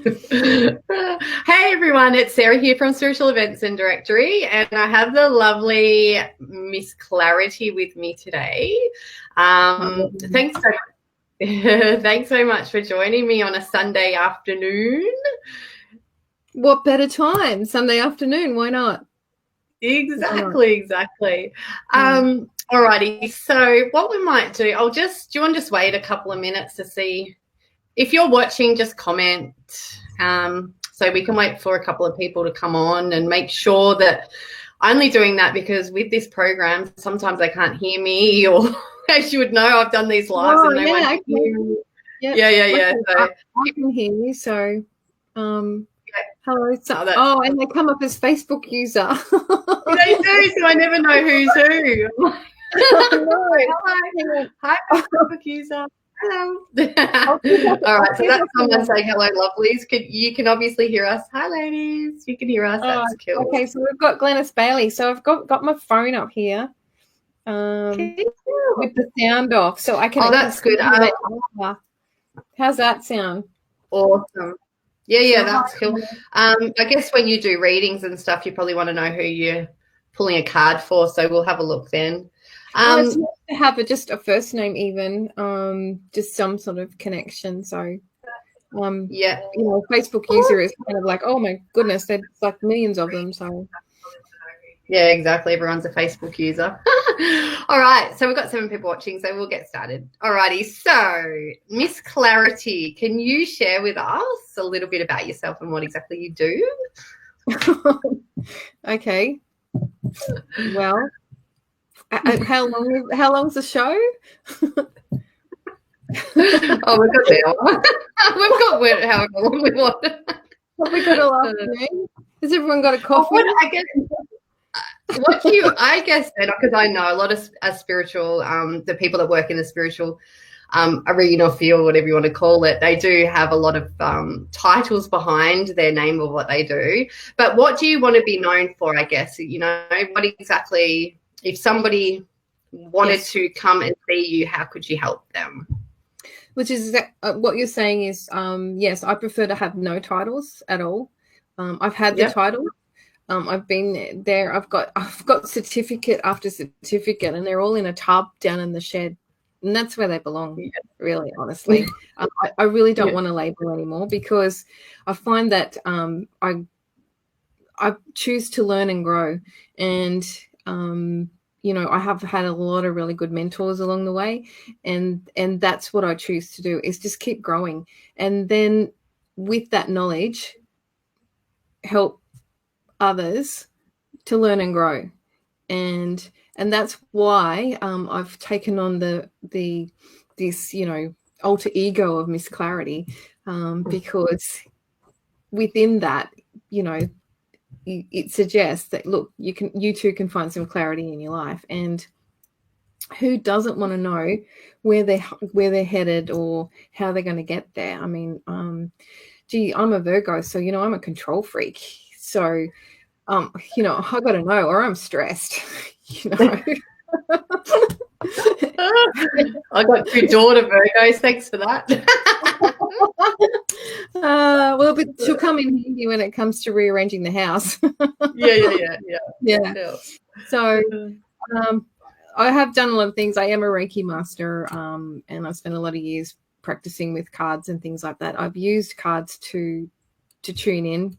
Hey everyone, it's Sarah here from Spiritual Events and Directory, and I have the lovely Miss Clarity with me today. Thanks so thanks so much for joining me on a Sunday afternoon. What better time? Sunday afternoon, why not? Exactly. Alrighty, so what we might do, do you want to just wait a couple of minutes to see if you're watching, just comment. So we can wait for a couple of people to come on and make sure that I'm only doing that because with this program, sometimes they can't hear me, or as you would know, I've done these lives and no one can hear me. Yeah. So I can hear you. So, hello. And they come up as Facebook user. They do, so I never know who's who. Hello. Hi, Facebook user. Hello. All right, so that's someone saying hello, lovelies. You can obviously hear us. Hi, ladies. You can hear us. That's cool. Okay, so we've got Glenys Bailey. So I've got my phone up here with the sound off, so I can. Oh, that's good. How's that sound? Awesome. Yeah, that's cool. I guess when you do readings and stuff, you probably want to know who you're pulling a card for, so we'll have a look then. It's nice to have just a first name, even just some sort of connection. So, Facebook user is kind of like, oh my goodness, there's like millions of them. So, yeah, exactly. Everyone's a Facebook user. All right, so we've got 7 people watching, so we'll get started. All righty, so Miss Clarity, can you share with us a little bit about yourself and what exactly you do? Okay. Well. How long's the show? Oh, we've got that. We've got however long we want. Have we got a last name? Has everyone got a coffee? I guess because I know a lot of spiritual, the people that work in the spiritual arena or field, whatever you want to call it, they do have a lot of titles behind their name or what they do. But what do you want to be known for? I guess what exactly. If somebody wanted to come and see you, how could you help them? Which is what you're saying is, yes, I prefer to have no titles at all. I've had the title. I've been there. I've got certificate after certificate, and they're all in a tub down in the shed, and that's where they belong. Really, honestly, I really don't want to label anymore because I find that I choose to learn and grow, and I have had a lot of really good mentors along the way, and that's what I choose to do, is just keep growing, and then with that knowledge help others to learn and grow, and that's why I've taken on this alter ego of Miss Clarity, because within that, it suggests that, look, you too can find some clarity in your life, and who doesn't want to know where they're headed or how they're going to get there? I mean, I'm a Virgo, so I'm a control freak, so I got to know, or I'm stressed. I got 2 daughter Virgos. Thanks for that. Well, but she'll come in handy when it comes to rearranging the house. Yeah. So, I have done a lot of things. I am a Reiki master, and I've spent a lot of years practicing with cards and things like that. I've used cards to tune in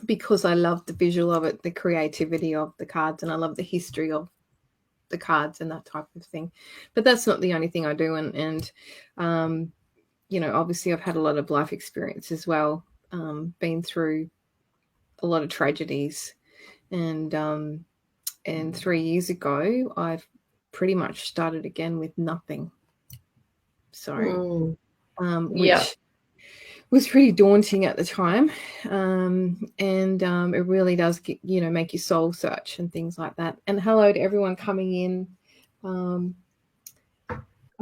because I love the visual of it, the creativity of the cards, and I love the history of the cards and that type of thing. But that's not the only thing I do, and obviously I've had a lot of life experience as well, been through a lot of tragedies, and 3 years ago I've pretty much started again with nothing. So, which was pretty daunting at the time, and it really does make your soul search and things like that. And hello to everyone coming in.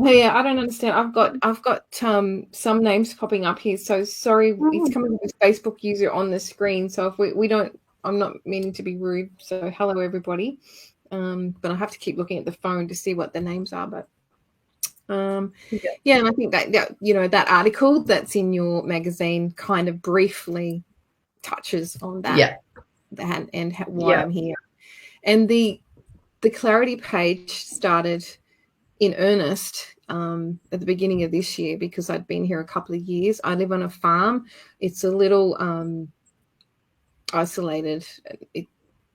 I don't understand. I've got some names popping up here. So sorry, it's coming with a Facebook user on the screen. So if we don't, I'm not meaning to be rude. So hello everybody. But I have to keep looking at the phone to see what the names are. But Yeah, and I think that you know, that article that's in your magazine kind of briefly touches on that, and why I'm here. And the Clarity page started in earnest at the beginning of this year because I'd been here a couple of years. I live on a farm. It's a little isolated,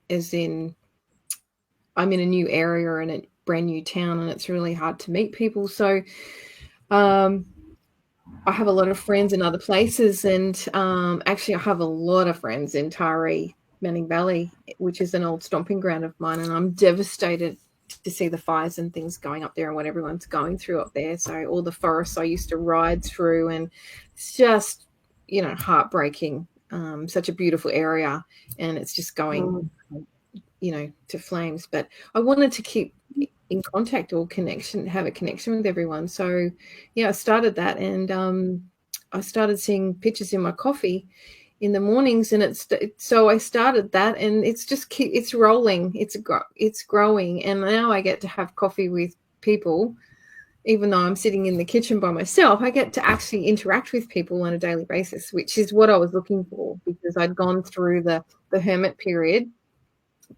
as in I'm in a new area and a brand new town, and it's really hard to meet people. So I have a lot of friends in other places, and actually I have a lot of friends in Taree, Manning Valley, which is an old stomping ground of mine, and I'm devastated to see the fires and things going up there and what everyone's going through up there. So all the forests I used to ride through, and it's just, you know, heartbreaking. Such a beautiful area, and it's just going, you know, to flames. But I wanted to keep in contact or have a connection with everyone. So yeah, I started that, and I started seeing pictures in my coffee in the mornings, and so I started that, and it's rolling, it's growing, and now I get to have coffee with people. Even though I'm sitting in the kitchen by myself, I get to actually interact with people on a daily basis, which is what I was looking for, because I'd gone through the hermit period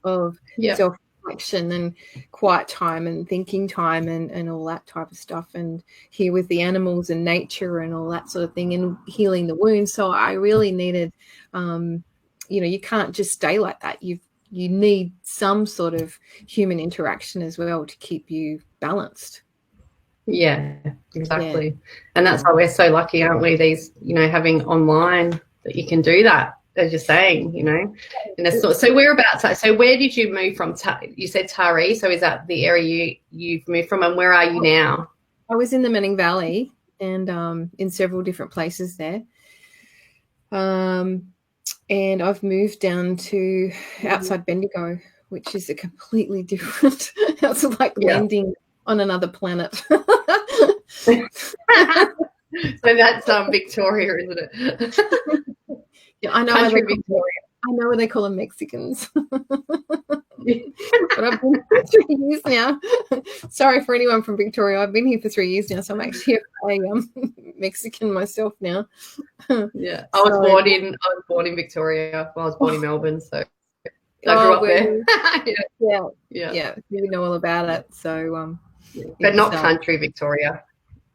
of self-reflection and quiet time and thinking time and all that type of stuff, and here with the animals and nature and all that sort of thing, and healing the wounds. So I really needed, you know, you can't just stay like that. You need some sort of human interaction as well to keep you balanced. Yeah, exactly. Yeah. And that's why we're so lucky, aren't we? These, you know, having online that you can do that, as you're saying, you know. And it's not, so whereabouts? So where did you move from? You said Taree. So is that the area you've moved from, and where are you now? I was in the Manning Valley, and in several different places there. And I've moved down to outside Bendigo, which is a completely different. It's like landing on another planet. So that's Victoria, isn't it? Yeah, I know. Country Victoria. I know where they call them Mexicans. But I've been here for 3 years now. Sorry for anyone from Victoria. I've been here for 3 years now, so I'm actually a Mexican myself now. Yeah, I was born in Victoria. Well, I was born in Melbourne, so I grew up there. Yeah, you know all about it. So, but not country Victoria,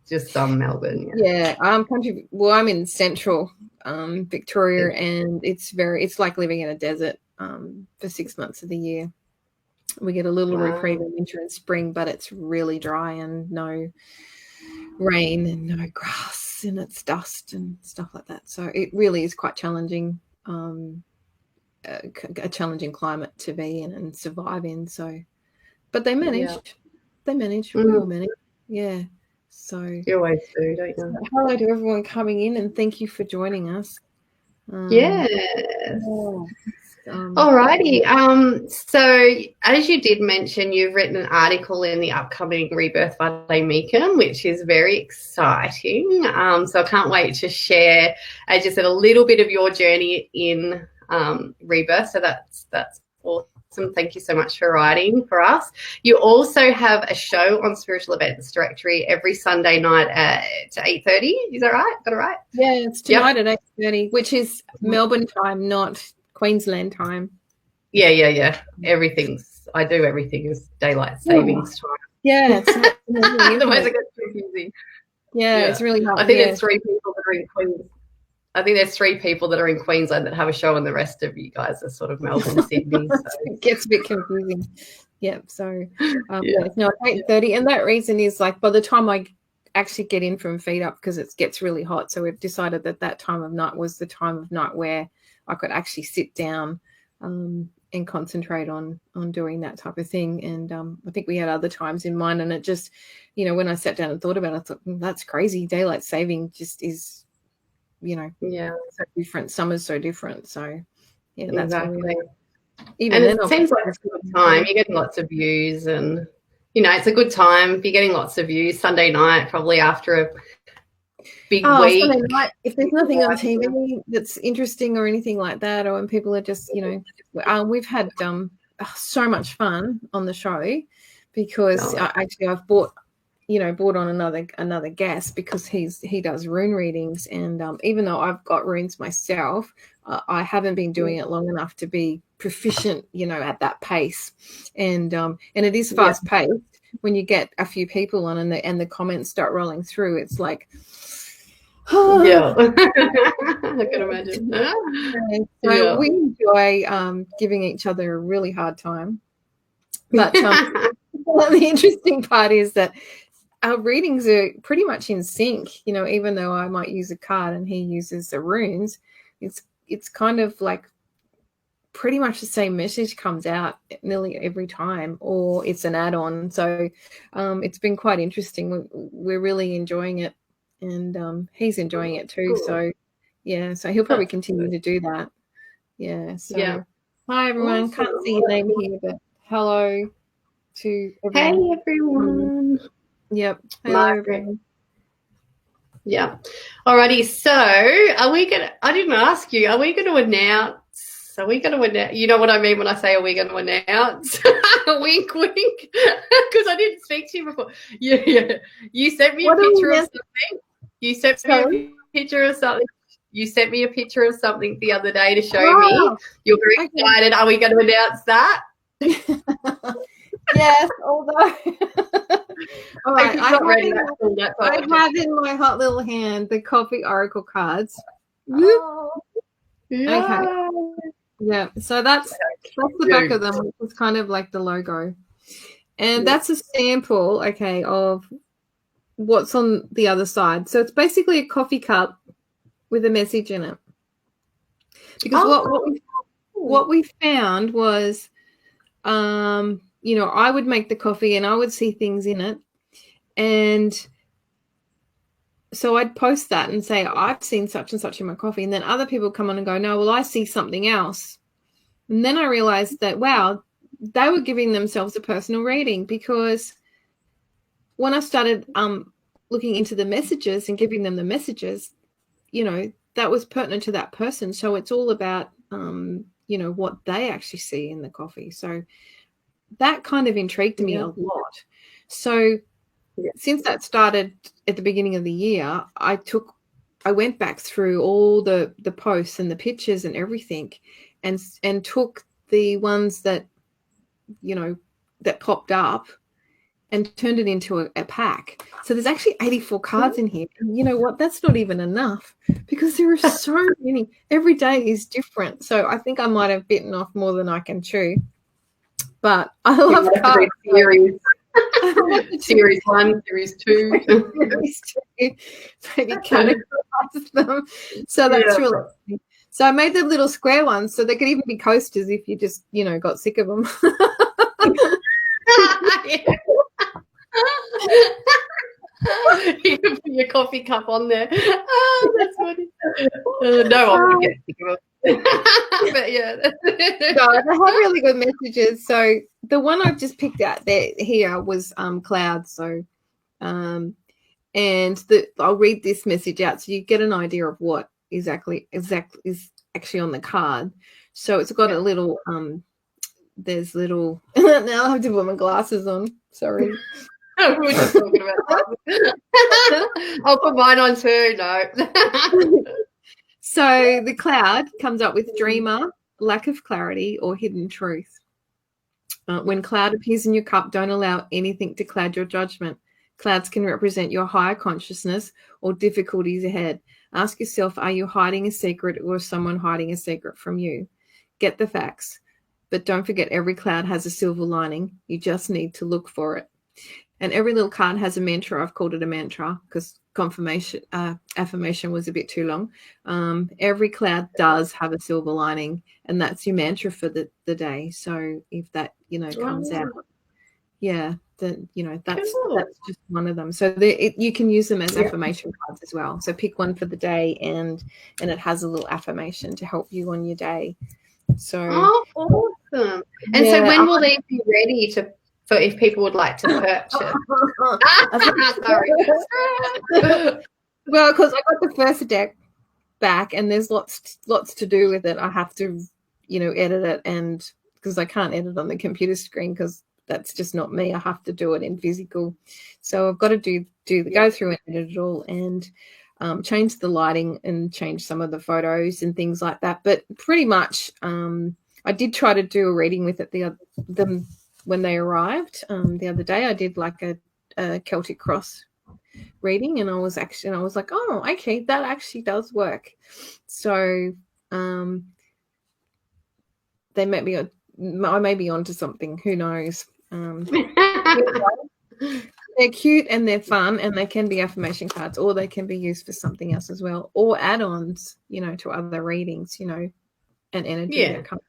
just Melbourne. Yeah, country. Well, I'm in central Victoria, and it's like living in a desert for 6 months of the year. We get a little reprieve in winter and spring, but it's really dry and no rain and no grass, and it's dust and stuff like that. So it really is quite challenging, a challenging climate to be in and survive in. So, but they managed. Yeah. They manage. We all manage. Yeah. So you always do, don't you? Hello to everyone coming in, and thank you for joining us. Yes. Alrighty. So as you did mention, you've written an article in the upcoming Rebirth by Meekum, which is very exciting. So I can't wait to share, as you said, a little bit of your journey in Rebirth. So that's awesome. Thank you so much for writing for us. You also have a show on Spiritual Events Directory every Sunday night at 8:30. Is that right? Got it right? Yeah, it's tonight at 8:30, which is Melbourne time, not Queensland time. Yeah. I do everything is daylight savings time. Yeah, it's otherwise it gets confusing. Yeah, it's really hard. I think there's 3 people that are in Queensland. I think there's 3 people that are in Queensland that have a show, and the rest of you guys are sort of Melbourne, Sydney. So. It gets a bit confusing. Yeah. So, it's not 8:30, and that reason is like by the time I actually get in from feed up, because it gets really hot. So we've decided that time of night was the time of night where I could actually sit down and concentrate on doing that type of thing. And I think we had other times in mind, and it just, you know, when I sat down and thought about it, I thought, that's crazy. Daylight saving just is, you know, so different. Summer's so different. So that's exactly. Even and it seems like it's a good time. You're getting lots of views, and you know, it's a good time. You're getting lots of views Sunday night, probably after a big week. Sunday night, if there's nothing on TV that's interesting or anything like that, or when people are just, you know, we've had so much fun on the show, because actually I've bought brought on another guest because he does rune readings, and even though I've got runes myself, I haven't been doing it long enough to be proficient, at that pace, and it is fast paced. When you get a few people on and the comments start rolling through, it's like, yeah, I can imagine. So we enjoy giving each other a really hard time, but the interesting part is that our readings are pretty much in sync. Even though I might use a card and he uses the runes, it's kind of like pretty much the same message comes out nearly every time, or it's an add-on. So it's been quite interesting. We're really enjoying it, and he's enjoying it too. Cool. So yeah, so he'll probably continue to do that. Yeah. So hi everyone. Awesome. Can't see your name here, but hello to everyone. Hey everyone. Yep. Hello everyone. Yeah. Alrighty. So I didn't ask you, are we going to announce? You know what I mean when I say, are we going to announce? Wink, wink. Because I didn't speak to you before. Yeah. You sent me a picture of something. You sent me a picture of something. You sent me a picture of something the other day to show me. You're very excited. Are we going to announce that? Yes, although all right, I have in my hot little hand the Coffee Oracle cards. Oh, yeah. Okay. Yeah, so that's the back of them. It's kind of like the logo, and that's a sample, of what's on the other side. So it's basically a coffee cup with a message in it. Because what we found was, I would make the coffee and I would see things in it, and so I'd post that and say, I've seen such and such in my coffee. And then other people come on and go, no, well, I see something else. And then I realized that, wow, they were giving themselves a personal reading, because when I started looking into the messages and giving them the messages, that was pertinent to that person. So it's all about, what they actually see in the coffee. So that kind of intrigued me a lot. So since that started at the beginning of the year, I went back through all the posts and the pictures and everything, and took the ones that that popped up and turned it into a pack. So there's actually 84 cards in here. And you know what? That's not even enough, because there are so many. Every day is different. So I think I might have bitten off more than I can chew. But I love cards. Series 1, Series 2. Series 2. Maybe categorize them. So that's really funny. So I made them little square ones, so they could even be coasters if you just, got sick of them. You can put your coffee cup on there. Oh, that's funny. No one would get sick of them. But yeah. No, they have really good messages. So the one I've just picked out here was cloud. So and I'll read this message out so you get an idea of what exactly is actually on the card. So it's got a little there's little now I have to put my glasses on. Sorry. We were just talking about that. I'll put mine on too. No. So the cloud comes up with dreamer, lack of clarity, or hidden truth. When cloud appears in your cup, don't allow anything to cloud your judgment. Clouds can represent your higher consciousness or difficulties ahead. Ask yourself, are you hiding a secret, or is someone hiding a secret from you? Get the facts. But don't forget, every cloud has a silver lining. You just need to look for it. And every little card has a mantra. I've called it a mantra because affirmation was a bit too long. Every cloud does have a silver lining, and that's your mantra for the day. So if that, comes out, then, that's just one of them. So you can use them as affirmation cards as well. So pick one for the day, and it has a little affirmation to help you on your day. So awesome. And so when will these be ready for if people would like to purchase? Sorry. Well, because I got the first deck back, and there's lots to do with it. I have to, edit it, and because I can't edit on the computer screen because that's just not me. I have to do it in physical. So I've got to go through and edit it all and change the lighting and change some of the photos and things like that. But pretty much I did try to do a reading with it them when they arrived the other day. I did like a Celtic Cross reading, and I was like, oh, okay, that actually does work. So they met me. I may be onto something. Who knows? They're cute and they're fun, and they can be affirmation cards, or they can be used for something else as well, or add-ons, to other readings, and energy that comes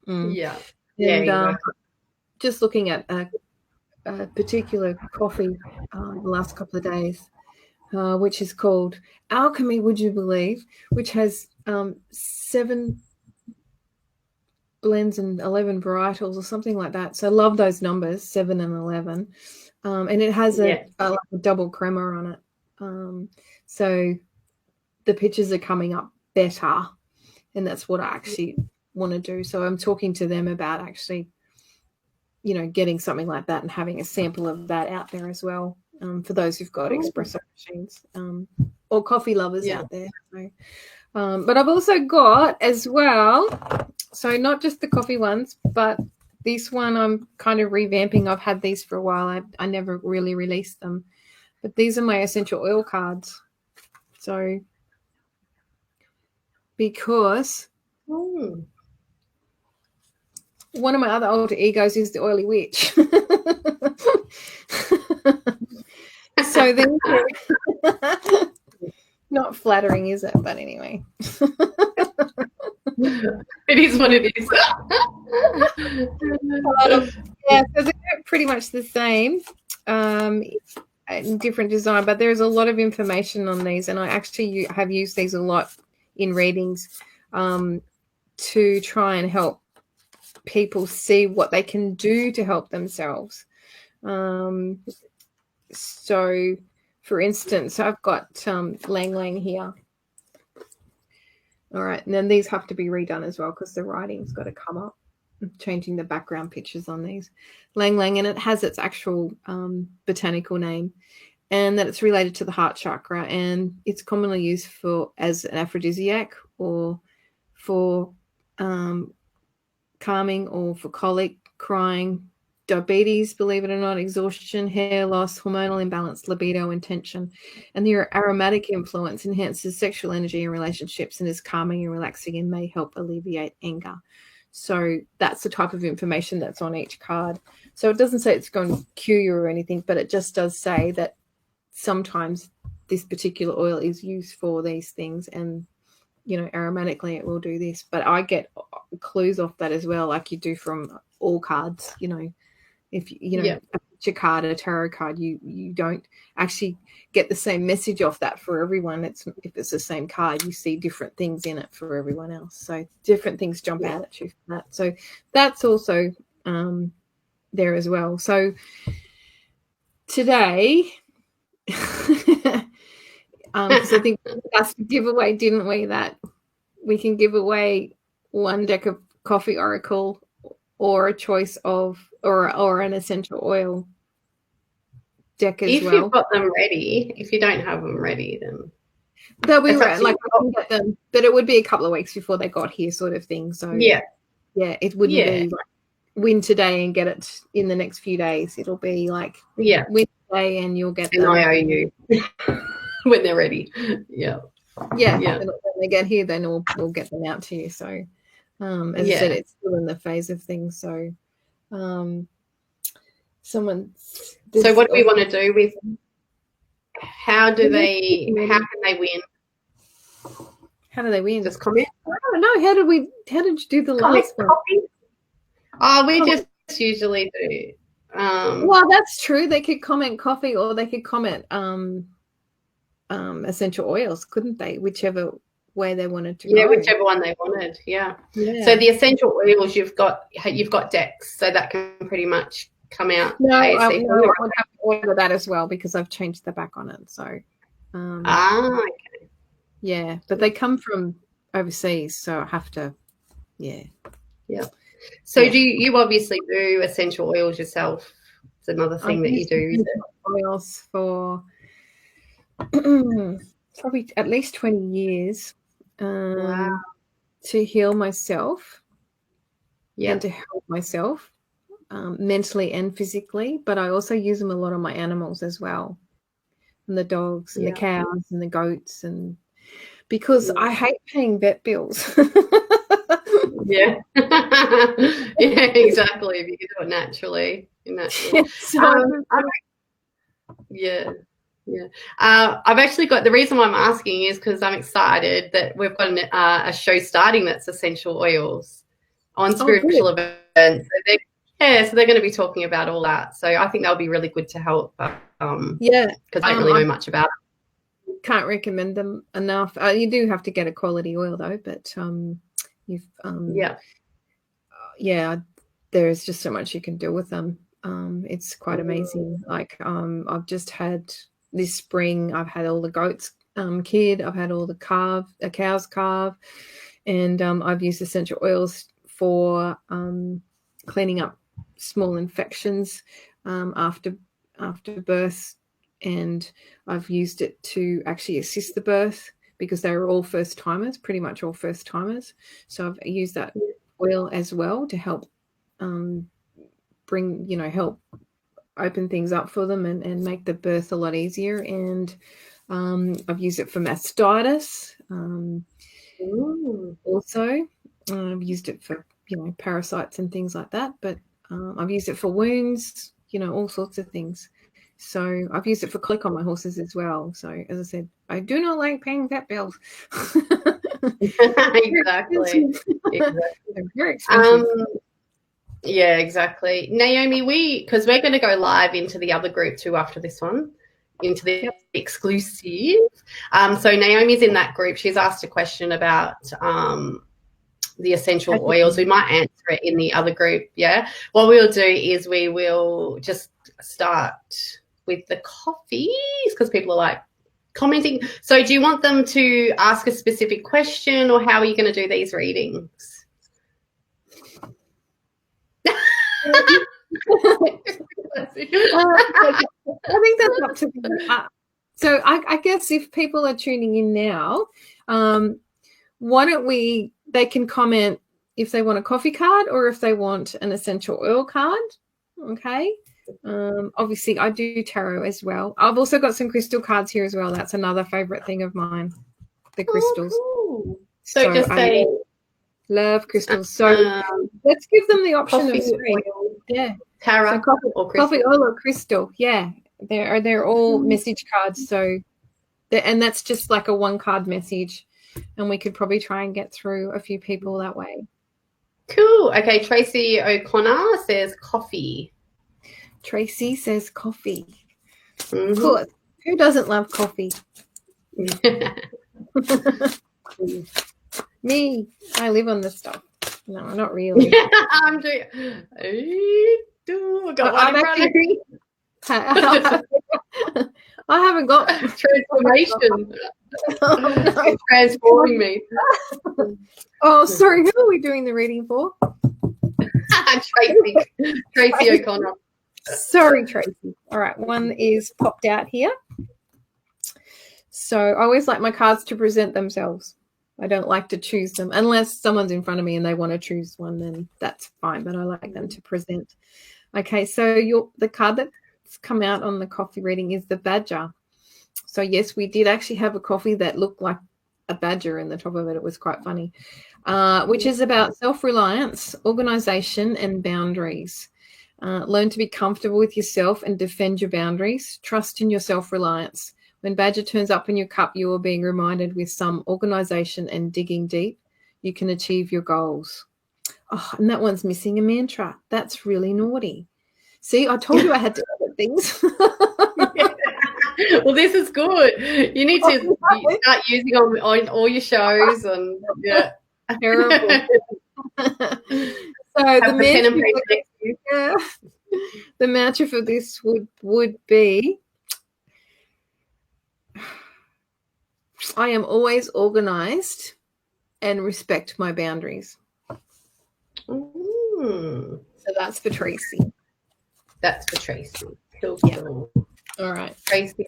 in. Yeah. And just looking at a particular coffee the last couple of days, which is called Alchemy, would you believe, which has 7 blends and 11 varietals or something like that. So I love those numbers, 7 and 11. And it has a double crema on it. So the pictures are coming up better, and that's what I actually want to do. So I'm talking to them about actually, getting something like that and having a sample of that out there as well, for those who've got espresso machines or coffee lovers out there. So, but I've also got as well, so not just the coffee ones, but this one I'm kind of revamping. I've had these for a while. I never really released them, but these are my essential oil cards. So because one of my other alter egos is the oily witch. So then, not flattering, is it? But anyway. It is what it is. Yeah, so they're pretty much the same, in different design, but there's a lot of information on these, and I actually have used these a lot in readings to try and help people see what they can do to help themselves. So, for instance, I've got Lang Lang here. All right, and then these have to be redone as well because the writing's got to come up. I'm changing the background pictures on these. Lang Lang, and it has its actual botanical name, and that it's related to the heart chakra, and it's commonly used as an aphrodisiac or for calming or for colic, crying, diabetes, believe it or not, exhaustion, hair loss, hormonal imbalance, libido, and tension. And the aromatic influence enhances sexual energy in relationships and is calming and relaxing and may help alleviate anger. So that's the type of information that's on each card. So it doesn't say it's going to cure you or anything, but it just does say that sometimes this particular oil is used for these things, and aromatically it will do this. But I get clues off that as well, like you do from all cards. If a picture card, a tarot card, you don't actually get the same message off that for everyone. If it's the same card, you see different things in it for everyone else. So different things jump out at you from that. So that's also there as well. So today, because I think that's the giveaway, didn't we? That we can give away one deck of Coffee Oracle or a choice of or an essential oil deck as well. If you've got them ready. If you don't have them ready, then they'll be ready. Like I can get them, but it would be a couple of weeks before they got here, sort of thing. So yeah, it wouldn't be like win today and get it in the next few days. It'll be like win today and you'll get them. And I owe you when they're ready. Yeah. When they get here, then we'll get them out to you. So as I said, it's still in the phase of things. So so what do we want to do with how can they win? How do they win? Just comment. I don't know. How did you do the last one? We just usually do. Well, that's true. They could comment coffee, or they could comment essential oils, couldn't they? Whichever way they wanted to go. Whichever one they wanted. Yeah. So the essential oils, you've got decks, so that can pretty much come out. No, I would have to order that as well because I've changed the back on it. So okay. Yeah, but they come from overseas, so I have to So Yeah. do you obviously do essential oils yourself? It's another thing I've that you used do, is it? oils for probably at least 20 years Wow. to heal myself Yeah. and to help myself mentally and physically. But I also use them a lot on my animals as well, and the dogs and the Yeah. cows and the goats, and because Yeah. I hate paying vet bills. Yeah. Yeah, exactly. If you can do it naturally. So I Yeah. Yeah. I've actually got, the reason why I'm asking is because I'm excited that we've got a show starting that's essential oils on oh, good. spiritual events. So they're going to be talking about all that. So I think that'll be really good to help. Yeah. Because I don't really know much about it. Can't recommend them enough. You do have to get a quality oil though, but you've Yeah. yeah, there's just so much you can do with them. It's quite amazing. Like I've just had this spring, I've had all the goats kid, I've had all the cows calve, and I've used essential oils for cleaning up small infections after birth, and I've used it to actually assist the birth because they were all first timers, pretty much all first timers. So I've used that oil as well to help help open things up for them and make the birth a lot easier. And I've used it for mastitis also. I've used it for parasites and things like that, but I've used it for wounds, all sorts of things. So I've used it for click on my horses as well. So as I said, I do not like paying vet bills. Exactly. They're very expensive. Yeah, exactly. Naomi, because we're going to go live into the other group too after this one, into the exclusive. So Naomi's in that group. She's asked a question about the essential oils. We might answer it in the other group. Yeah. What we'll do is we will just start with the coffees because people are like commenting. So do you want them to ask a specific question, or how are you going to do these readings? I think that's up to them. So I guess if people are tuning in now, why don't they can comment if they want a coffee card or if they want an essential oil card. Okay. Obviously I do tarot as well. I've also got some crystal cards here as well. That's another favorite thing of mine, the crystals. Cool. So just I love crystals. So let's give them the option of three. Yeah. Tarot or crystal. Coffee oil or crystal. Yeah. They're all message cards. So and that's just like a one card message. And we could probably try and get through a few people that way. Cool. Okay, Tracy O'Connor says coffee. Tracy says coffee. Of course. Who doesn't love coffee? Me. I live on this stuff. No, not really. I'm doing. I got one in front of me. I haven't got transformation. Oh, transforming me. Oh, sorry. Who are we doing the reading for? Tracy O'Connor. Sorry, Tracy. All right, one is popped out here. So I always like my cards to present themselves. I don't like to choose them unless someone's in front of me and they want to choose one, then that's fine. But I like them to present. Okay, so the card that's come out on the coffee reading is the badger. So yes, we did actually have a coffee that looked like a badger in the top of it. It was quite funny, which is about self-reliance, organization, and boundaries. Learn to be comfortable with yourself and defend your boundaries. Trust in your self-reliance. When badger turns up in your cup, you are being reminded with some organization and digging deep, you can achieve your goals. Oh, and that one's missing a mantra. That's really naughty. See, I told you I had to edit things. Well, this is good. You need to start using on all your shows, and yeah. Terrible. So the mantra for this would be, I am always organized and respect my boundaries. So that's for Tracy. That's for Tracy. Cool. Yeah. All right. Tracy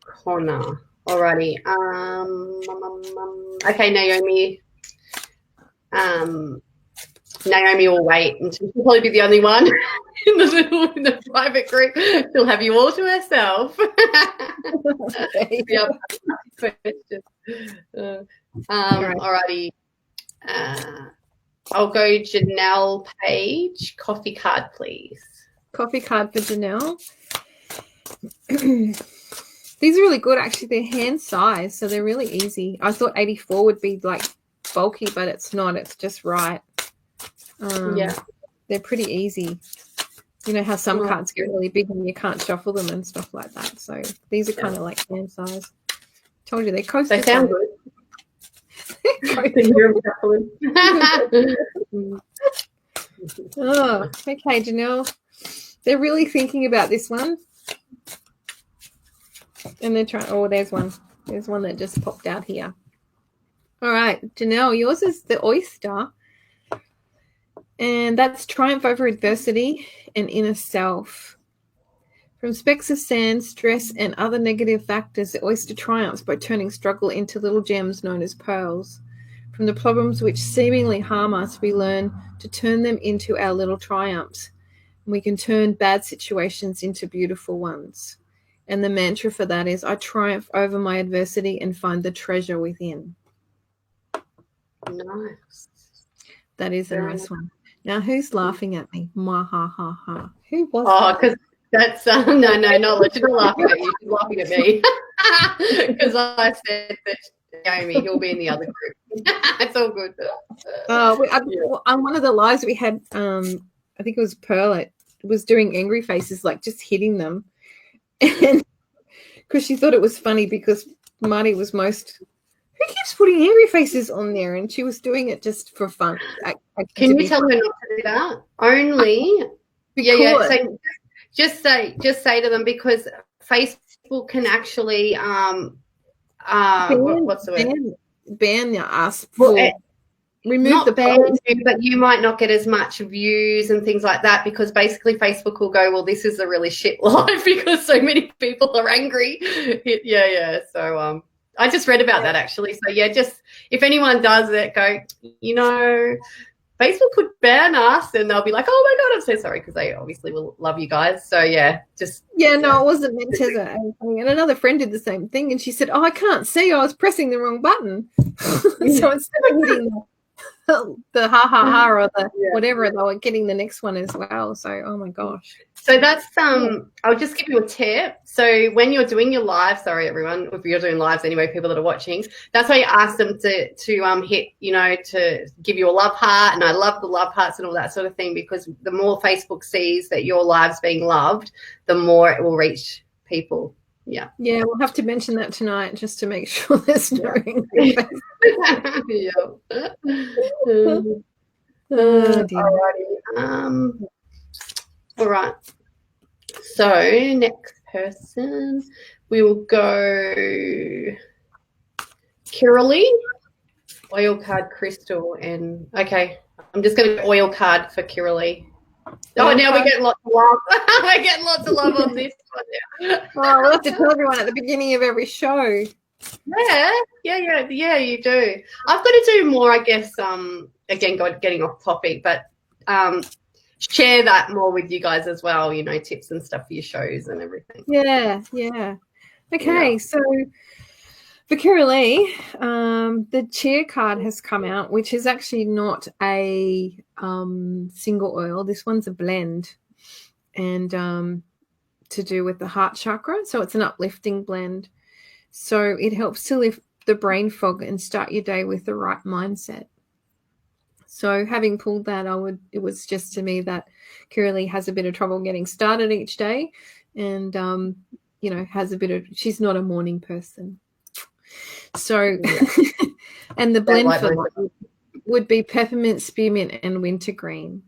O'Connor. Alrighty. Okay, Naomi. Naomi will wait, and she'll probably be the only one in the private group. She'll have you all to herself. Yep. Alrighty. I'll go Janelle Page. Coffee card, please. Coffee card for Janelle. These are really good, actually. They're hand size, so they're really easy. I thought 84 would be like bulky, but it's not. It's just right. Yeah, they're pretty easy. You know how some cards get really big and you can't shuffle them and stuff like that. So these are kind of like hand size. Told you they coast. They sound good. Oh, okay, Janelle. They're really thinking about this one. And they're trying. Oh, there's one. There's one that just popped out here. All right, Janelle, yours is the oyster. And that's triumph over adversity and inner self. From specks of sand, stress, and other negative factors, the oyster triumphs by turning struggle into little gems known as pearls. From the problems which seemingly harm us, we learn to turn them into our little triumphs. We can turn bad situations into beautiful ones. And the mantra for that is, I triumph over my adversity and find the treasure within. Nice. That is a nice one. Now, who's laughing at me? Ha, ha, ha, ha. Who was that? Because that's, no, not she's not laughing at you. She's laughing at me. Because I said that Jamie, he'll be in the other group. It's all good. On one of the lives we had, I think it was Pearl, was doing angry faces, like just hitting them. And because she thought it was funny because Marty was who keeps putting angry faces on there? And she was doing it just for fun. Can you tell her not to do that? Only, So just say to them, because Facebook can actually what's the word? Ban us for remove the ban you, but you might not get as much views and things like that, because basically Facebook will go, well, this is a really shit life because so many people are angry. So I just read about that actually. So just if anyone does it, go, Facebook could ban us, and they'll be like, oh my God, I'm so sorry, because they obviously will love you guys. So it wasn't meant to that. And another friend did the same thing, and she said, oh, I can't see, I was pressing the wrong button. So instead of hitting the ha ha ha or the whatever, they were getting the next one as well. So oh my gosh. So that's I'll just give you a tip. So when you're doing your live, sorry everyone, if you're doing lives anyway, people that are watching, that's why you ask them to hit, to give you a love heart. And I love the love hearts and all that sort of thing, because the more Facebook sees that your live's being loved, the more it will reach people. Yeah, we'll have to mention that tonight just to make sure there's no angry faces. All right. So next person, we will go Kiralee, oil card, crystal, and okay. I'm just going to oil card for Kiralee. Oh, now we get lots of love. I get lots of love on this one now. Oh, we'll have to tell everyone at the beginning of every show. Yeah, you do. I've got to do more, I guess, again, getting off topic, but share that more with you guys as well, tips and stuff for your shows and everything. Yeah. Okay, so for Kiralee, the chair card has come out, which is actually not a single oil. This one's a blend, and to do with the heart chakra. So it's an uplifting blend. So it helps to lift the brain fog and start your day with the right mindset. So having pulled that, it was just to me that Kiralee has a bit of trouble getting started each day, and she's not a morning person. So and the blend for that would be peppermint, spearmint, and wintergreen.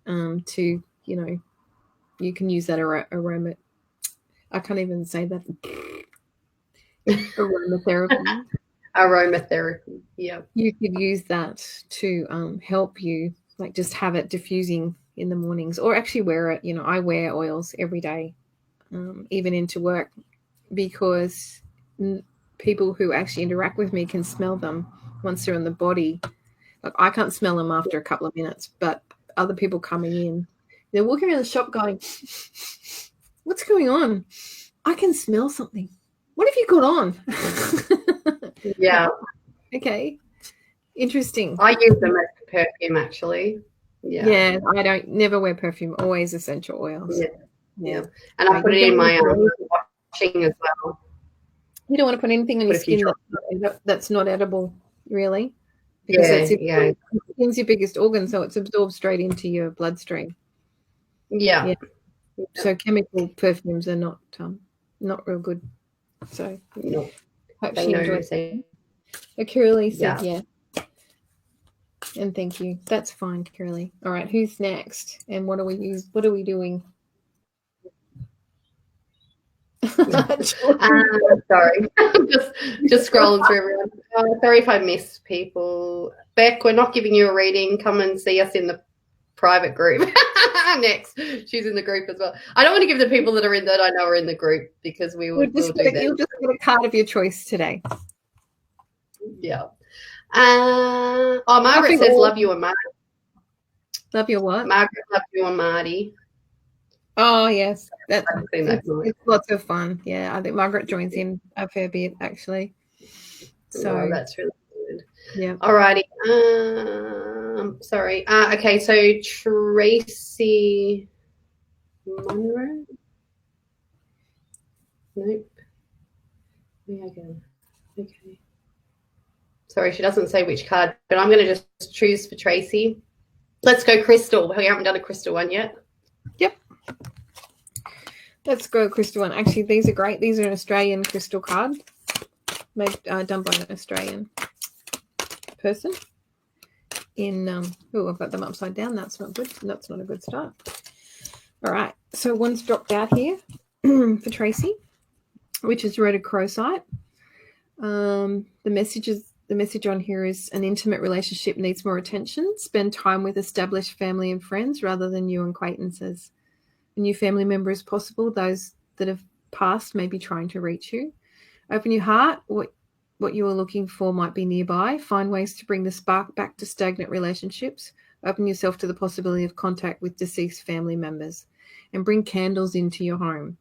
You can use that aroma. I can't even say that. Aromatherapy. Yeah. You could use that to help you like just have it diffusing in the mornings, or actually wear it. I wear oils every day, even into work, because people who actually interact with me can smell them once they're in the body. Like, I can't smell them after a couple of minutes, but other people coming in, they're walking around the shop going, what's going on? I can smell something. What have you got on? Yeah. Okay. Interesting. I use them as perfume, actually. Yeah. I don't never wear perfume, always essential oils. Yeah. And I put it in my washing as well. You don't want to put anything on your skin that's not edible, really. Because it skin's your biggest organ, so it's absorbed straight into your bloodstream. Yeah. So chemical perfumes are not real good. So no. Hope she enjoyed it. Curly said yeah. And thank you. That's fine, Curly. All right, who's next? And what are we doing? Sorry. just scrolling through everyone. Sorry if I missed people. Beck, we're not giving you a reading. Come and see us in the private group. Next. She's in the group as well. I don't want to give the people that are in that I know are in the group, because we'll do that. You'll just get a card of your choice today. Yeah. Margaret says love you and Marty. Love you what? Margaret, love you and Marty. Oh yes, it's lots of fun. Yeah, I think Margaret joins in a fair bit actually. So that's really good. Yeah. Alrighty. Sorry. Okay. So Tracy Monroe. Nope. Where I go? Okay. Sorry, she doesn't say which card, but I'm going to just choose for Tracy. Let's go crystal. We haven't done a crystal one yet. Yep. Let's go crystal one. Actually, these are great. These are an Australian crystal card made done by an Australian person. I've got them upside down. That's not good. That's not a good start. All right. So one's dropped out here for Tracy, which is rhodochrosite. The message on here is an intimate relationship needs more attention. Spend time with established family and friends rather than new acquaintances. A new family member is possible. Those that have passed may be trying to reach you. Open your heart. What you are looking for might be nearby. Find ways to bring the spark back to stagnant relationships. Open yourself to the possibility of contact with deceased family members, and bring candles into your home.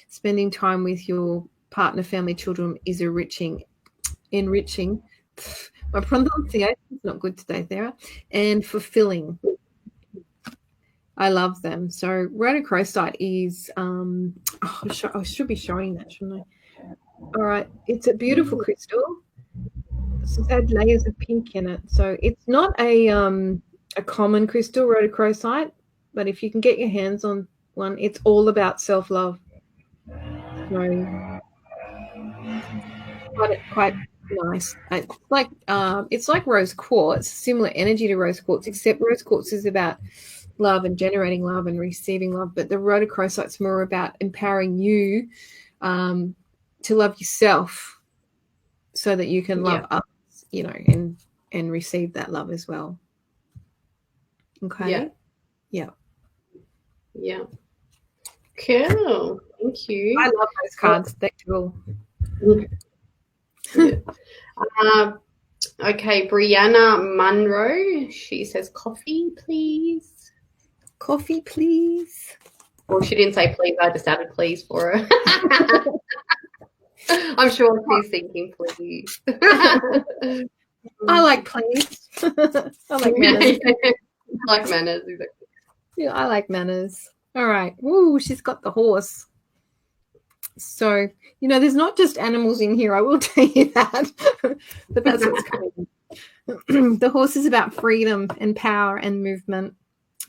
Spending time with your partner, family, children is enriching. My pronunciation is not good today, Sarah. And fulfilling. I love them. So rhodochrosite is, I should be showing that, shouldn't I? All right. It's a beautiful crystal. It's had layers of pink in it. So it's not a common crystal, rhodochrosite, but if you can get your hands on one, it's all about self-love. So quite nice. It's like rose quartz, similar energy to rose quartz, except rose quartz is about love and generating love and receiving love, but the rhodochrosite's more about empowering you to love yourself so that you can love others, and receive that love as well. Okay. Yeah. Cool. Thank you. I love those cards. They're cool. Okay, Brianna Munro. She says coffee, please. Coffee, please. Well, she didn't say please. I just added please for her. I'm sure she's thinking please. I like please. I like manners. Like manners, exactly. Yeah, I like manners. All right. Ooh, she's got the horse. So, there's not just animals in here, I will tell you that. But that's what's coming. The horse is about freedom and power and movement.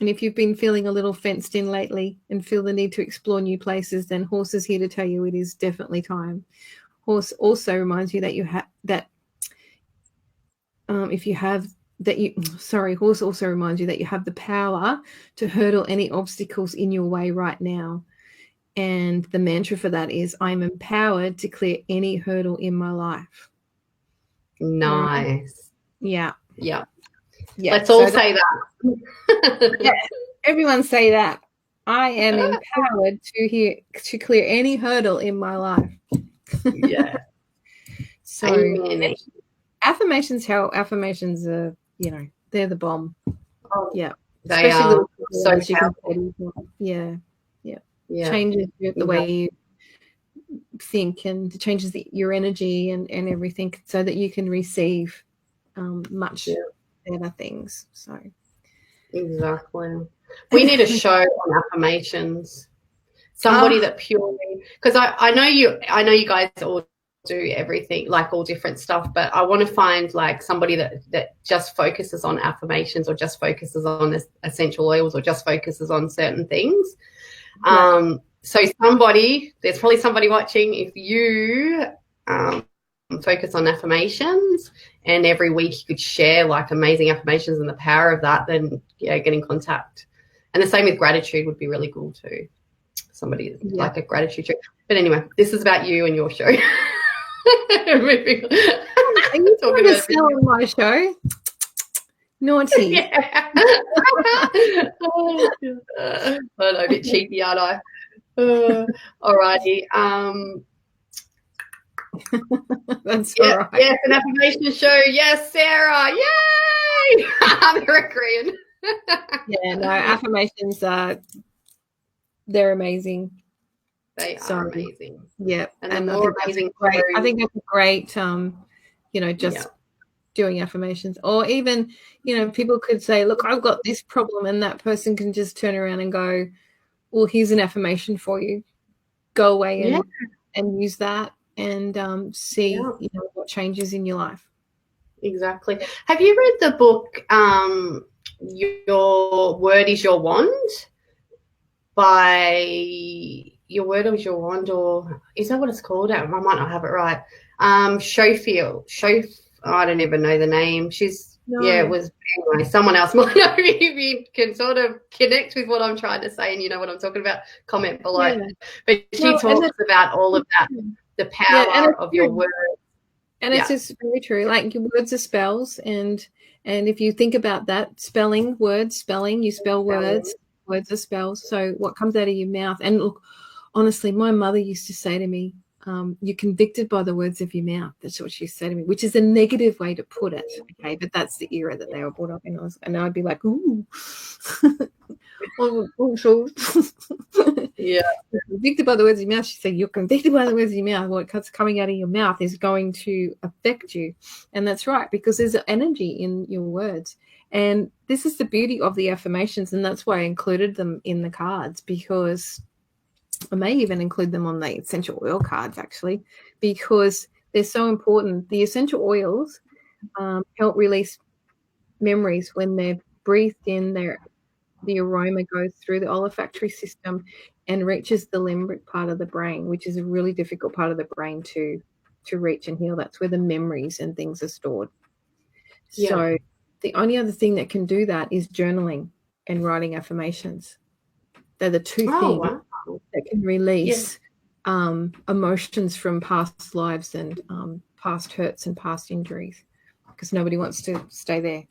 And if you've been feeling a little fenced in lately and feel the need to explore new places, then horse is here to tell you it is definitely time. Horse also reminds you that horse also reminds you that you have the power to hurdle any obstacles in your way right now. And the mantra for that is, I'm empowered to clear any hurdle in my life. Nice. Yeah. Yeah. Let's all say that. Yeah, everyone say that. I am empowered to clear any hurdle in my life. Yeah. So Amen. affirmations help. Affirmations are, they're the bomb. Oh, yeah. They are so powerful. Yeah. Changes the way you think, and changes your energy and everything, so that you can receive much better things. So exactly. We need a show on affirmations. Somebody that purely, because I know you guys all do everything, like all different stuff, but I want to find like somebody that just focuses on affirmations, or just focuses on essential oils, or just focuses on certain things. So there's probably somebody watching. If you focus on affirmations, and every week you could share like amazing affirmations and the power of that, then get in contact. And the same with gratitude would be really cool too. Somebody like a gratitude show. But anyway, this is about you and your show. Moving on. Are you talking about selling my show? Naughty. Yeah. I know, a bit cheeky, aren't I? Alrighty. That's all right. Yes, an affirmation show. Yes, Sarah. Yay! I'm Korean. Yeah, no, affirmations they're amazing. They are amazing. Yeah. And the more amazing, I think that's a great just doing affirmations. Or even, people could say, look, I've got this problem, and that person can just turn around and go, well, here's an affirmation for you. Go away and use that, and see what changes in your life. Exactly. Have you read the book Your Word is Your Wand by Your Word is Your Wand, or is that what it's called? I might not have it right. Schofield. I don't even know the name. It was anyway. Someone else might know if you can sort of connect with what I'm trying to say, and you know what I'm talking about. Comment below. Yeah. But she talks about all of that, the power of your words. And it's just very true. Like, your words are spells, and if you think about that, spelling, you spell words are spells. So what comes out of your mouth? And look, honestly, my mother used to say to me, you're convicted by the words of your mouth. That's what she said to me, which is a negative way to put it. Okay, but that's the era that they were brought up in. And I'd be like, ooh. Yeah. Convicted by the words of your mouth. She said, you're convicted by the words of your mouth. What's coming out of your mouth is going to affect you. And that's right, because there's energy in your words. And this is the beauty of the affirmations, and that's why I included them in the cards, because I may even include them on the essential oil cards, actually, because they're so important. The essential oils help release memories when they're breathed in. The aroma goes through the olfactory system and reaches the limbic part of the brain, which is a really difficult part of the brain to reach and heal. That's where the memories and things are stored. Yeah. So the only other thing that can do that is journaling and writing affirmations. They're the two things that can release emotions from past lives and past hurts and past injuries, because nobody wants to stay there.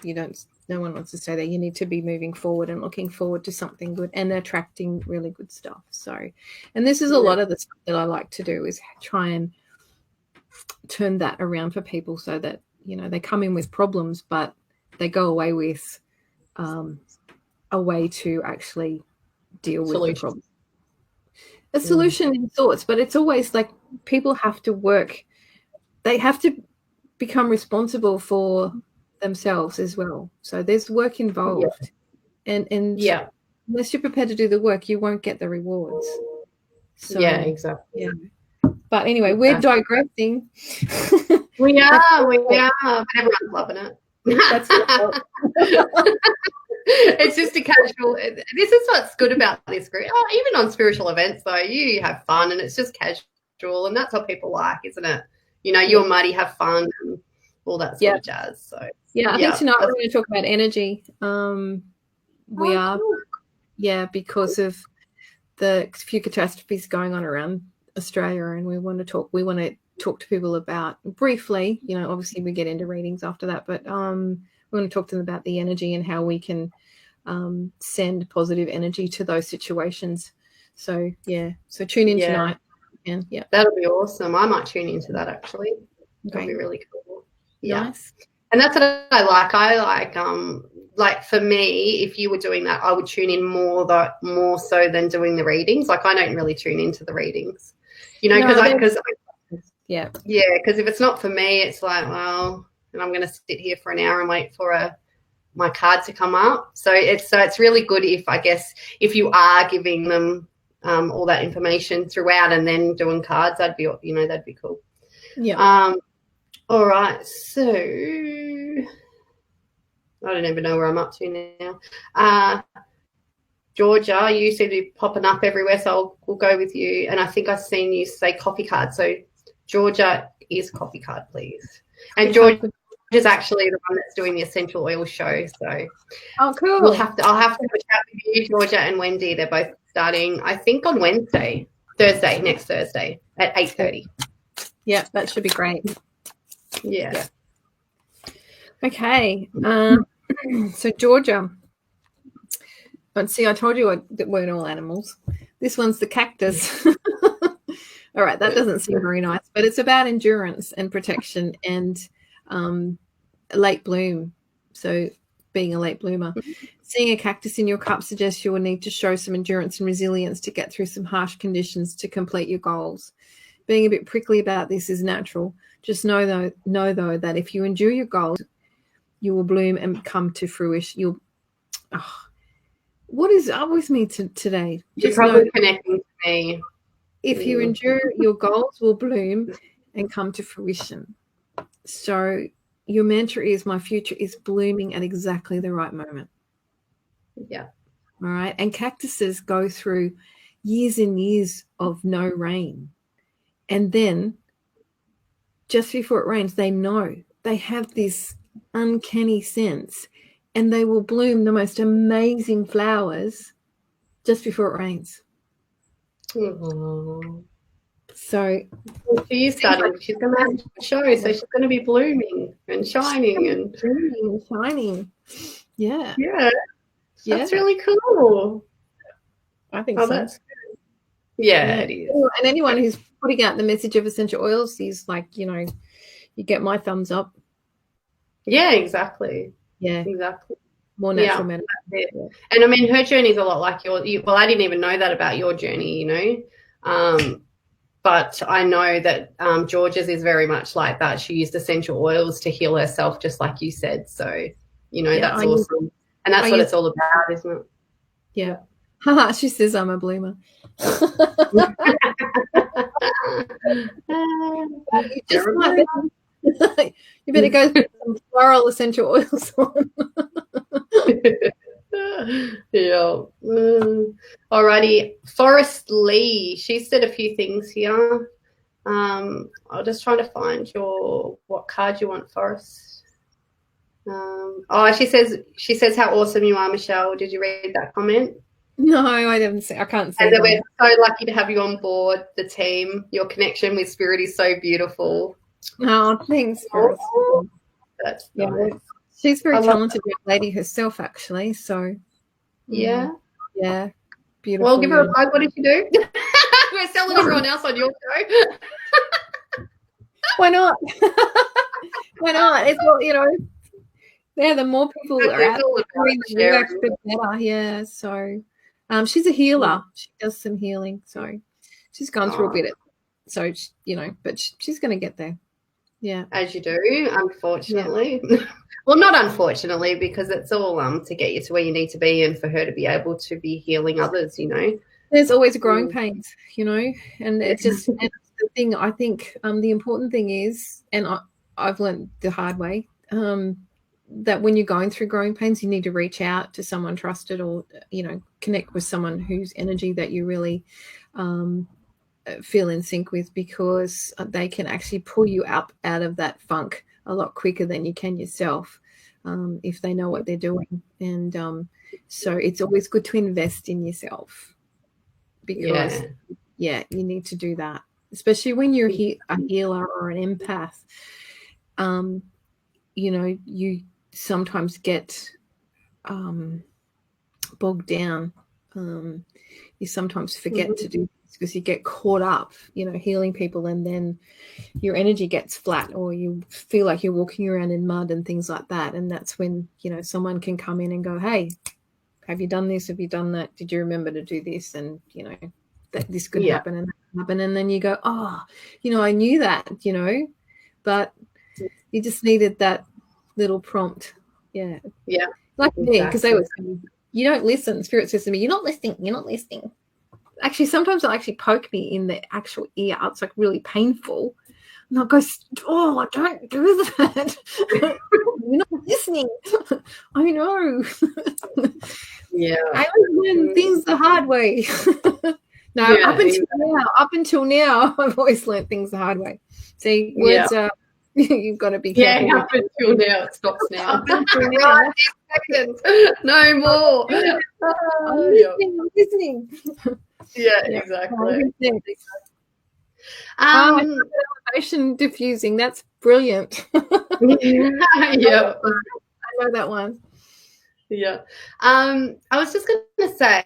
No one wants to stay there. You need to be moving forward and looking forward to something good and attracting really good stuff. So, and this is a lot of the stuff that I like to do, is try and turn that around for people, so that, they come in with problems, but they go away with a way to actually deal with the problem. A solution in thoughts, but it's always like people have to work. They have to become responsible for themselves as well. So there's work involved, and unless you're prepared to do the work, you won't get the rewards. So, exactly. But anyway, we're digressing. We are, but everyone's loving it. That's it's just a casual. This is what's good about this group. Even on spiritual events, though, you have fun, and it's just casual, and that's what people like, isn't it? You and Marty have fun and all that sort of jazz. So I think tonight we're going to talk about energy. We are, because of the few catastrophes going on around Australia, and we want to talk to people about, briefly, obviously we get into readings after that, but We want to talk to them about the energy and how we can send positive energy to those situations. So yeah, so tune in tonight. And yeah, that'll be awesome. I might tune into that actually. That'll be really cool. Yeah, nice. And that's what I like. Like for me, if you were doing that, I would tune in more so than doing the readings. Like I don't really tune into the readings, because if it's not for me, it's like, well, and I'm going to sit here for an hour and wait for my card to come up. So it's really good if you are giving them all that information throughout and then doing cards, that'd be cool. Yeah. All right, so I don't even know where I'm up to now. Georgia, you seem to be popping up everywhere, so we'll go with you. And I think I've seen you say coffee card. So Georgia is coffee card, please. And Georgia is actually the one that's doing the essential oil show. So cool. I'll have to have a chat with you, Georgia and Wendy. They're both starting, I think, on next Thursday at 8:30. Yeah, that should be great. Yeah. Okay. So Georgia. Let's see, I told you that weren't all animals. This one's the cactus. All right, that doesn't seem very nice, but it's about endurance and protection and late bloom. So being a late bloomer. Seeing a cactus in your cup suggests you will need to show some endurance and resilience to get through some harsh conditions to complete your goals. Being a bit prickly about this is natural. Just know though that if you endure your goals, you will bloom and come to fruition. What is up with me today? You're probably connecting to me. If you endure, your goals will bloom and come to fruition. So your mantra is, my future is blooming at exactly the right moment. Yeah. All right. And cactuses go through years and years of no rain. And then just before it rains, they have this uncanny sense, and they will bloom the most amazing flowers just before it rains. Mm-hmm. So she's going to have a show, so she's going to be blooming and shining and shining. Yeah. That's really cool. I think so. That's good. Yeah, it is. And anyone who's putting out the message of essential oils is like, you get my thumbs up. Yeah, exactly. Yeah, exactly. More natural medicine. Yeah. And I mean, her journey is a lot like yours. Well, I didn't even know that about your journey, but I know that Georgia's is very much like that. She used essential oils to heal herself, just like you said. So, that's awesome. And that's what it's all about, isn't it? Yeah. She says I'm a bloomer. You better go put some floral essential oils on. Yeah. Alrighty. Forrest Lee. She said a few things here. I'm just trying to find what card you want, Forrest. She says how awesome you are, Michelle. Did you read that comment? No, I didn't see. I can't see. And that we're so lucky to have you on board the team. Your connection with Spirit is so beautiful. Oh, thanks. That's nice. She's very talented young lady herself, actually. So yeah, beautiful. Well, give her a plug. What did you do? We're selling everyone else on your show. Why not? Why not? It's all, the more people that are out there, the better. Yeah. So, she's a healer. She does some healing. So, she's gone through a bit. So, but she's going to get there. Yeah. As you do, unfortunately. Yeah. Well, not unfortunately, because it's all to get you to where you need to be and for her to be able to be healing others, There's always growing pains, and it's just and the thing, I think the important thing is, and I've learned the hard way, that when you're going through growing pains, you need to reach out to someone trusted or, connect with someone whose energy that you really feel in sync with, because they can actually pull you up out of that funk a lot quicker than you can yourself, if they know what they're doing. And so it's always good to invest in yourself, because you need to do that, especially when you're a healer or an empath. sometimes get bogged down. You sometimes forget to do this because you get caught up, healing people, and then your energy gets flat, or you feel like you're walking around in mud and things like that. And that's when, someone can come in and go, hey, have you done this? Have you done that? Did you remember to do this? And, that this could happen and that could happen. And then you go, oh, I knew that, but you just needed that little prompt. Yeah. Yeah. Like exactly. Me, because they were saying, you don't listen. Spirit says to me, you're not listening. Actually, sometimes they'll actually poke me in the actual ear. It's like really painful. And I'll go, oh, don't do that. You're not listening. I know. Yeah. I learn things the hard way. No, up until now, I've always learned things the hard way. See, words are, you've got to be careful. Yeah, up until now. It stops now. Up until now. No more. I'm listening. Yeah, exactly. Elevation diffusing. That's brilliant. Yeah. I know that one. Yeah. I was just going to say,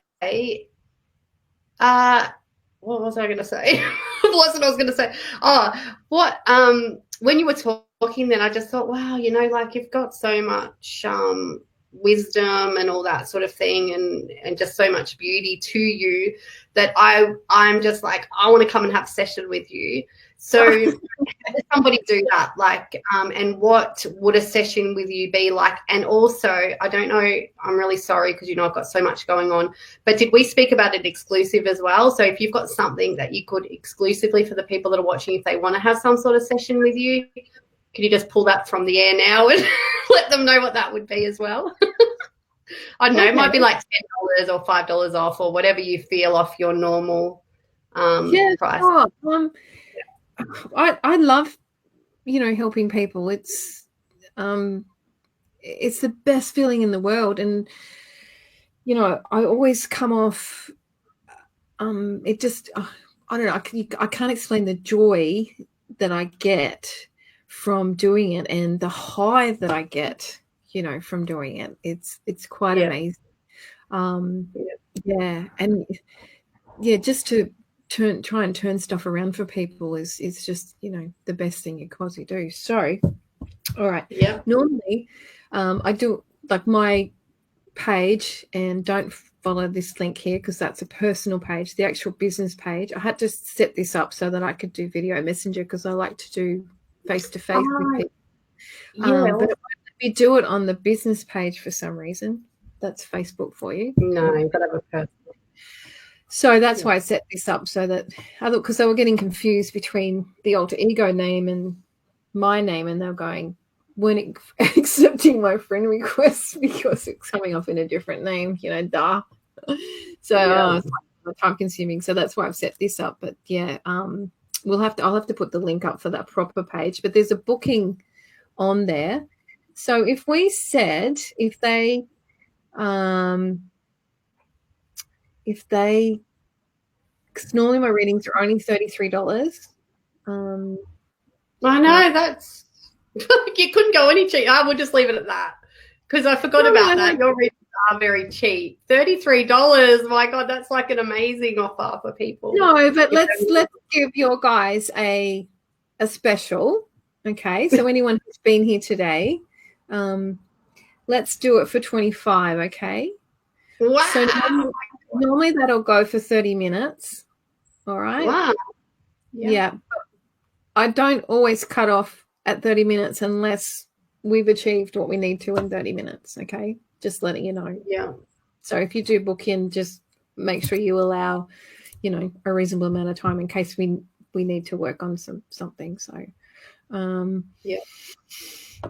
what was I going to say? What was I going to say? When you were talking then, I just thought, wow, like you've got so much wisdom and all that sort of thing, and just so much beauty to you that I'm just like, I want to come and have a session with you. So does somebody do that? Like, and what would a session with you be like? And also, I don't know, I'm really sorry because, I've got so much going on, but did we speak about it exclusive as well? So if you've got something that you could exclusively for the people that are watching, if they want to have some sort of session with you, can you just pull that from the air now and let them know what that would be as well? I don't know, it might be like $10 or $5 off or whatever you feel off your normal price. Sure. I love, helping people. It's the best feeling in the world. And, I always come off, it just, I don't know, I can't explain the joy that I get from doing it and the high that I get, from doing it. It's quite amazing. And just to try and turn stuff around for people is just, the best thing you can possibly do. So, all right. Yeah. Normally, I do like my page, and don't follow this link here because that's a personal page, the actual business page. I had to set this up so that I could do video messenger because I like to do face-to-face with people. But it won't let me do it on the business page for some reason. That's Facebook for you. No, you've got to have a personal. So that's why I set this up, so that because they were getting confused between the alter ego name and my name, and they weren't accepting my friend requests because it's coming off in a different name, duh. So it's time consuming. So that's why I've set this up. But I'll have to put the link up for that proper page. But there's a booking on there. So if we said if they because normally my readings are only $33. I know, that's you couldn't go any cheap. I would just leave it at that because I forgot about that. Your readings are very cheap. $33. My God, that's like an amazing offer for people. No, but let's give your guys a special. Okay, so anyone who's been here today, let's do it for $25. Okay. Wow. So normally that'll go for 30 minutes. All right. Wow. Yeah. I don't always cut off at 30 minutes unless we've achieved what we need to in 30 minutes. Okay. Just letting you know. Yeah. So if you do book in, just make sure you allow, a reasonable amount of time in case we need to work on something. So, and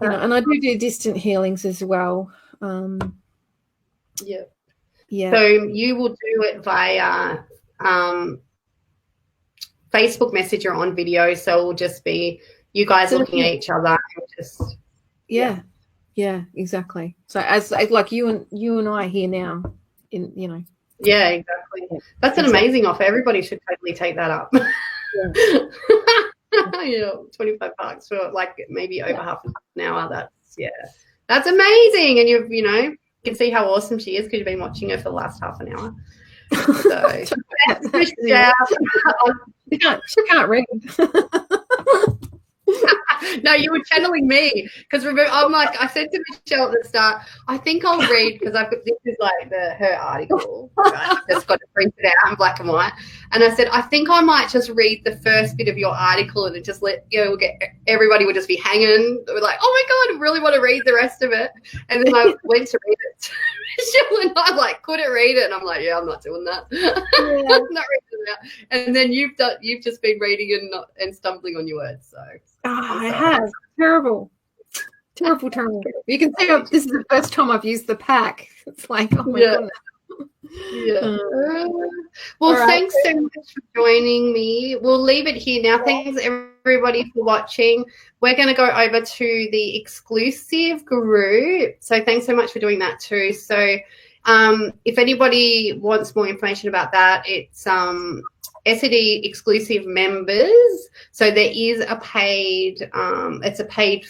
I do distant healings as well. Yeah. Yeah. So you will do it via Facebook Messenger on video. So it will just be you guys looking at each other. And just yeah, exactly. So as like you and I here now, Yeah, exactly. That's an amazing offer. Everybody should totally take that up. $25 for like maybe over half an hour. That's That's amazing. And you can see how awesome she is because you've been watching her for the last half an hour. So, Michelle. She can't read. No, you were channeling me because remember, I said to Michelle at the start, I think I'll read because this is like her article. Right? Just got it printed out in black and white, and I said I think I might just read the first bit of your article and just everybody would just be hanging. We're like, oh my god, I really want to read the rest of it, and then I went to read it. Michelle and I couldn't read it, and I'm like, yeah, I'm not doing that. Yeah. I'm not reading that. And then you've just been reading and stumbling on your words, so. I have. Terrible. You can see this is the first time I've used the pack. It's like, oh my goodness. Yeah. Well, thanks so much for joining me. We'll leave it here now. Thanks everybody for watching. We're going to go over to the exclusive group. So thanks so much for doing that too. So if anybody wants more information about that, it's SED exclusive members. So there is a paid, it's paid.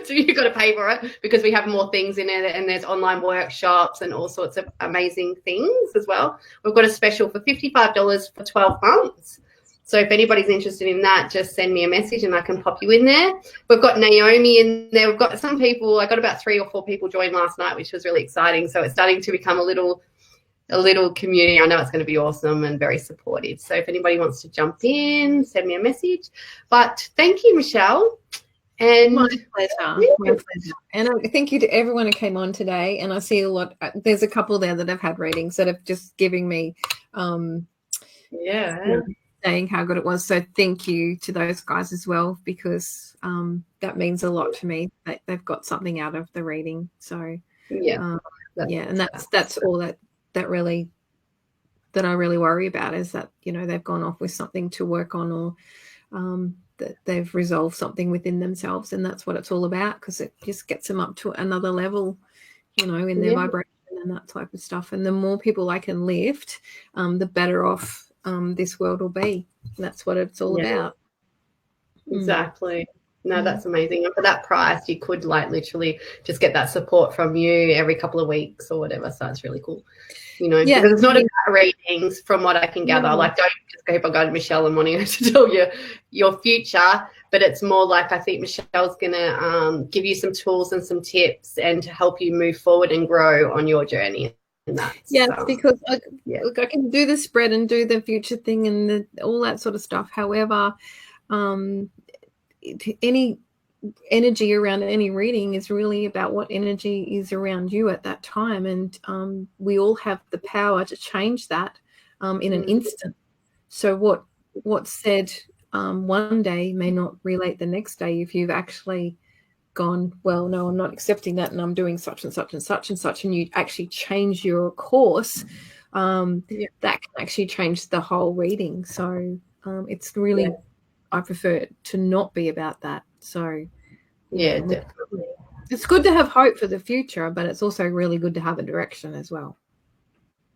So you've got to pay for it because we have more things in it, and there's online workshops and all sorts of amazing things as well. We've got a special for $55 for 12 months. So if anybody's interested in that, just send me a message and I can pop you in there. We've got Naomi in there. We've got some people. I got about 3 or 4 people join last night, which was really exciting. So it's starting to become a little community. I know it's going to be awesome and very supportive. So if anybody wants to jump in, send me a message. But thank you, Michelle. And my pleasure. And thank you to everyone who came on today. And I see a lot. There's a couple there that have had readings that have just giving me, saying how good it was. So thank you to those guys as well, because that means a lot to me. They've got something out of the reading. So and that's all that I really worry about, is that they've gone off with something to work on, or that they've resolved something within themselves, and that's what it's all about, because it just gets them up to another level, in their vibration and that type of stuff. And the more people I can lift, the better off this world will be. And that's what it's all about. Exactly. No, that's amazing. And for that price, you could literally just get that support from you every couple of weeks or whatever. So it's really cool, because it's not about readings from what I can gather. Don't just keep on going to Michelle and wanting her to tell you your future, but it's more like, I think Michelle's going to give you some tools and some tips and to help you move forward and grow on your journey. Because I can do the spread and do the future thing and all that sort of stuff. However, any energy around any reading is really about what energy is around you at that time, and we all have the power to change that in an instant. So what's said one day may not relate the next day if you've actually gone, well, no, I'm not accepting that, and I'm doing such and such and such and such, and you actually change your course. That can actually change the whole reading. So it's really I prefer it to not be about that. So definitely. It's good to have hope for the future, but it's also really good to have a direction as well.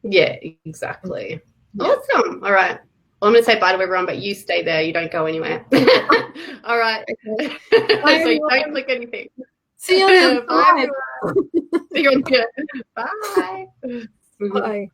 Yeah, exactly. Awesome. All right. Well, I'm going to say bye to everyone, but you stay there. You don't go anywhere. All right. Okay. So you don't click anything. See you on the Bye. See you on the Bye. Bye.